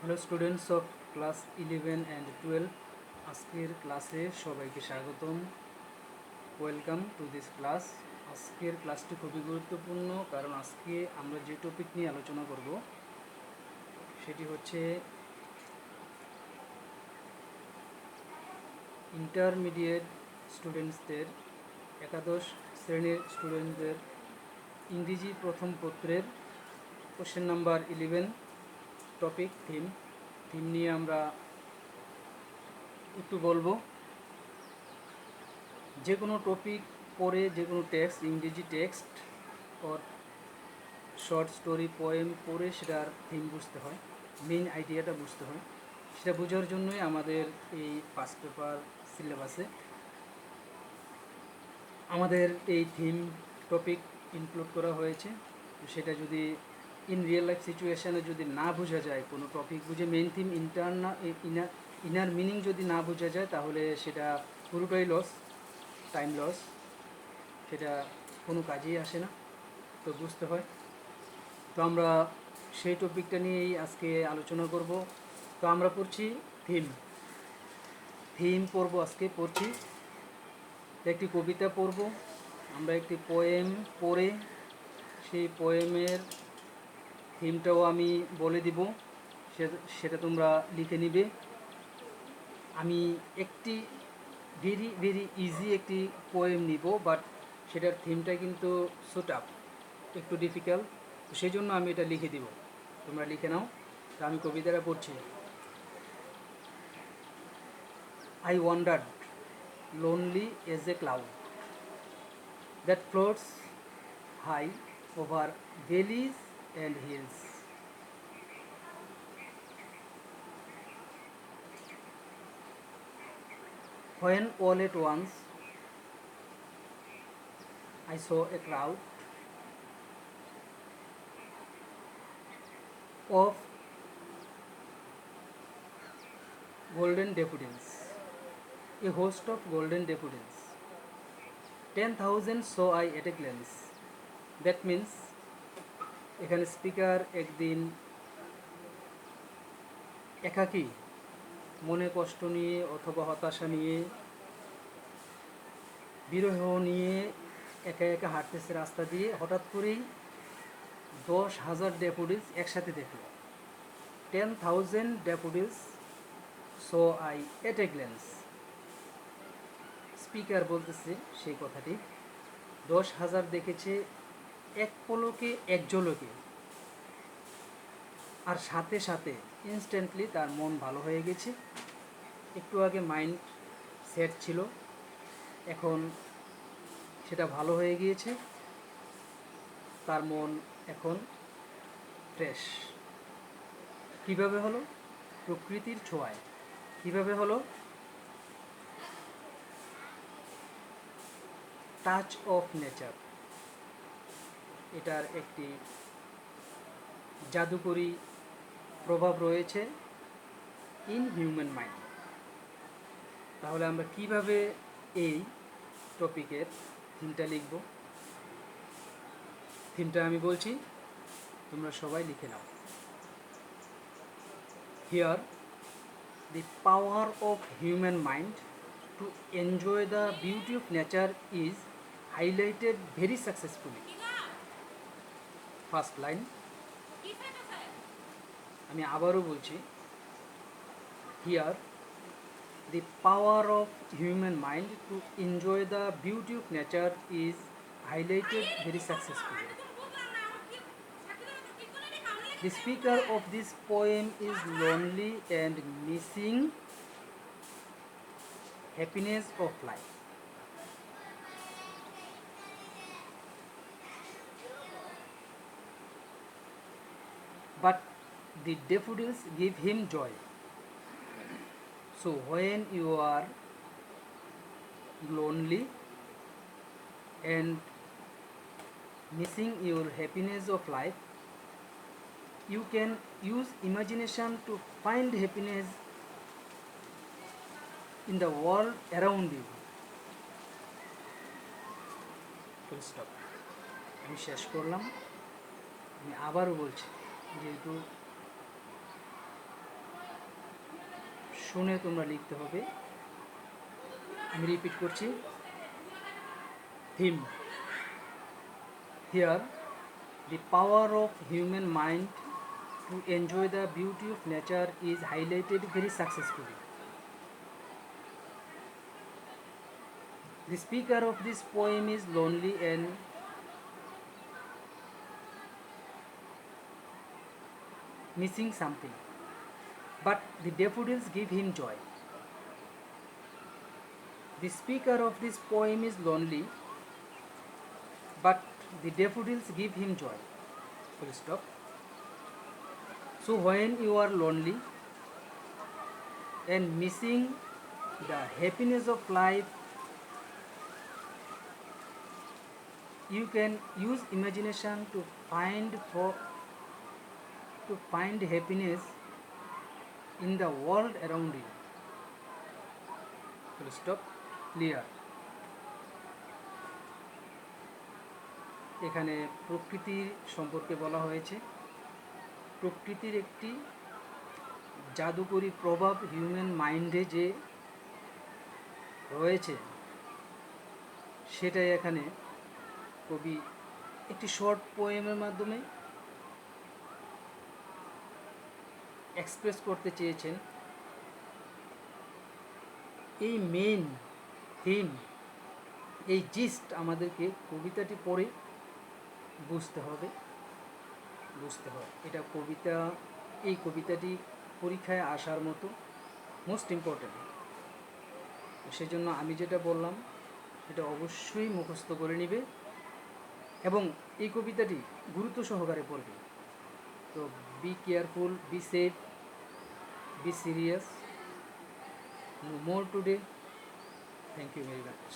Hello students of class 11 and 12, আজকের ক্লাসে সবাইকে স্বাগতম। Welcome to this class. আজকের ক্লাসটি খুবই গুরুত্বপূর্ণ, কারণ আজকে আমরা যে টপিক নিয়ে আলোচনা করব সেটি হচ্ছে ইন্টারমিডিয়েট স্টুডেন্টসদের, একাদশ শ্রেণীর স্টুডেন্টদের ইংরেজি প্রথম পত্রের কোশ্চেন নাম্বার 11 টপিক থিম নিয়ে আমরা একটু বলবো। যে কোনো টপিক পড়ে, যে কোনো টেক্সট, ইংরেজি টেক্সট ওর শর্ট স্টোরি, পোয়েম পড়ে সেটার থিম বুঝতে হয়, মেইন আইডিয়াটা বুঝতে হয়। সেটা বোঝার জন্যই আমাদের এই ফার্স্ট পেপার সিলেবাসে আমাদের এই থিম টপিক ইনক্লুড করা হয়েছে। সেটা যদি রিয়েল লাইফ সিচুয়েশানে যদি না বোঝা যায়, কোনো টপিক বুঝে মেইন থিম ইনার মিনিং যদি না বোঝা যায়, তাহলে সেটা পুরোটাই লস, টাইম লস, সেটা কোনো কাজেই আসে না। তো বুঝতে হয়। তো আমরা সেই টপিকটা নিয়েই আজকে আলোচনা করব। তো আমরা পড়ছি থিম পড়ব, আজকে পড়ছি একটি কবিতা পড়ব, আমরা একটি পোয়েম পড়ে সেই পোয়েমের থিমটাও আমি বলে দিব, সেটা তোমরা লিখে নিবে। আমি একটি ভেরি ভেরি ইজি একটি পোয়েম নিব, বাট সেটার থিমটা কিন্তু সুট আপ, একটু ডিফিকাল্ট, তো সেই জন্য আমি এটা লিখে দিব, তোমরা লিখে নাও। তো আমি কবিতাটা পড়ছি। I wandered, lonely as a cloud that floats high over valleys and hills. When all at once I saw a crowd of golden daffodils, a host of golden daffodils. 10,000 saw I at a glance. That means এখানে speaker একদিন একাকী মনে কষ্ট নিয়ে অথবা হতাশা নিয়ে, বিরহ নিয়ে একা একা হাঁটতেছে রাস্তা দিয়ে, হঠাৎ করেই 10,000 ড্যাফোডিলস একসাথে দেখলো। 10,000 daffodils so I ate a glance. Speaker বলতেছে সেই কথাটি, 10,000 দেখেছে এক পলকে, এক ঝলকে, আর সাথে সাথে ইনস্ট্যান্টলি তার মন ভালো হয়ে গেছে। একটু আগে মাইন্ড সেট ছিল, এখন সেটা ভালো হয়ে গিয়েছে, তার মন এখন ফ্রেশ। কীভাবে হলো? প্রকৃতির ছোঁয়ায়। কীভাবে হলো? টাচ অফ নেচার, এটার একটি জাদুকরী প্রভাব রয়েছে ইন হিউম্যান মাইন্ড। তাহলে আমরা কিভাবে এই টপিকের থিমটা লিখব? থিমটা আমি বলছি, তোমরা সবাই লিখে নাও। Hear the power of human mind to enjoy the beauty of nature is highlighted very successfully. First line, আমি আবারও বলছি, here the power of human mind to enjoy the beauty of nature is highlighted very successfully. The speaker of this poem is lonely and missing happiness of life. But the daffodils give him joy. So when you are lonely and missing your happiness of life, you can use imagination to find happiness in the world around you. Full stop. আমি শেষ করলাম। আমি আবারও বলছি, যেহেতু শুনে তোমরা লিখতে হবে। আমি রিপিট করছি। Theme. Here the power of human mind to enjoy the beauty of nature is highlighted very successfully. The speaker of this poem is lonely and missing something, but the daffodils give him joy. The speaker of this poem is lonely, but the daffodils give him joy. Full stop. So when you are lonely and missing the happiness of life, you can use imagination to find happiness in the world around you. Full stop. Clear. এখানে প্রকৃতি সম্পর্কে বলা হয়েছে। প্রকৃতির একটি জাদুকরী প্রভাব human মাইন্ডে যে রয়েছে সেটাই এখানে কবি একটি শর্ট পোয়েমের মাধ্যমে এক্সপ্রেস করতে চেয়েছেন। এই মেইন থিম, এই জিস্ট আমাদেরকে কবিতাটি পড়ে বুঝতে হয়। এটা এই কবিতাটি পরীক্ষায় আসার মতো মোস্ট ইম্পর্ট্যান্ট। সেজন্য আমি যেটা বললাম সেটা অবশ্যই মুখস্থ করে নিবে এবং এই কবিতাটি গুরুত্ব সহকারে পড়বে। তো be careful, be safe, be serious. No more today. Thank you very much.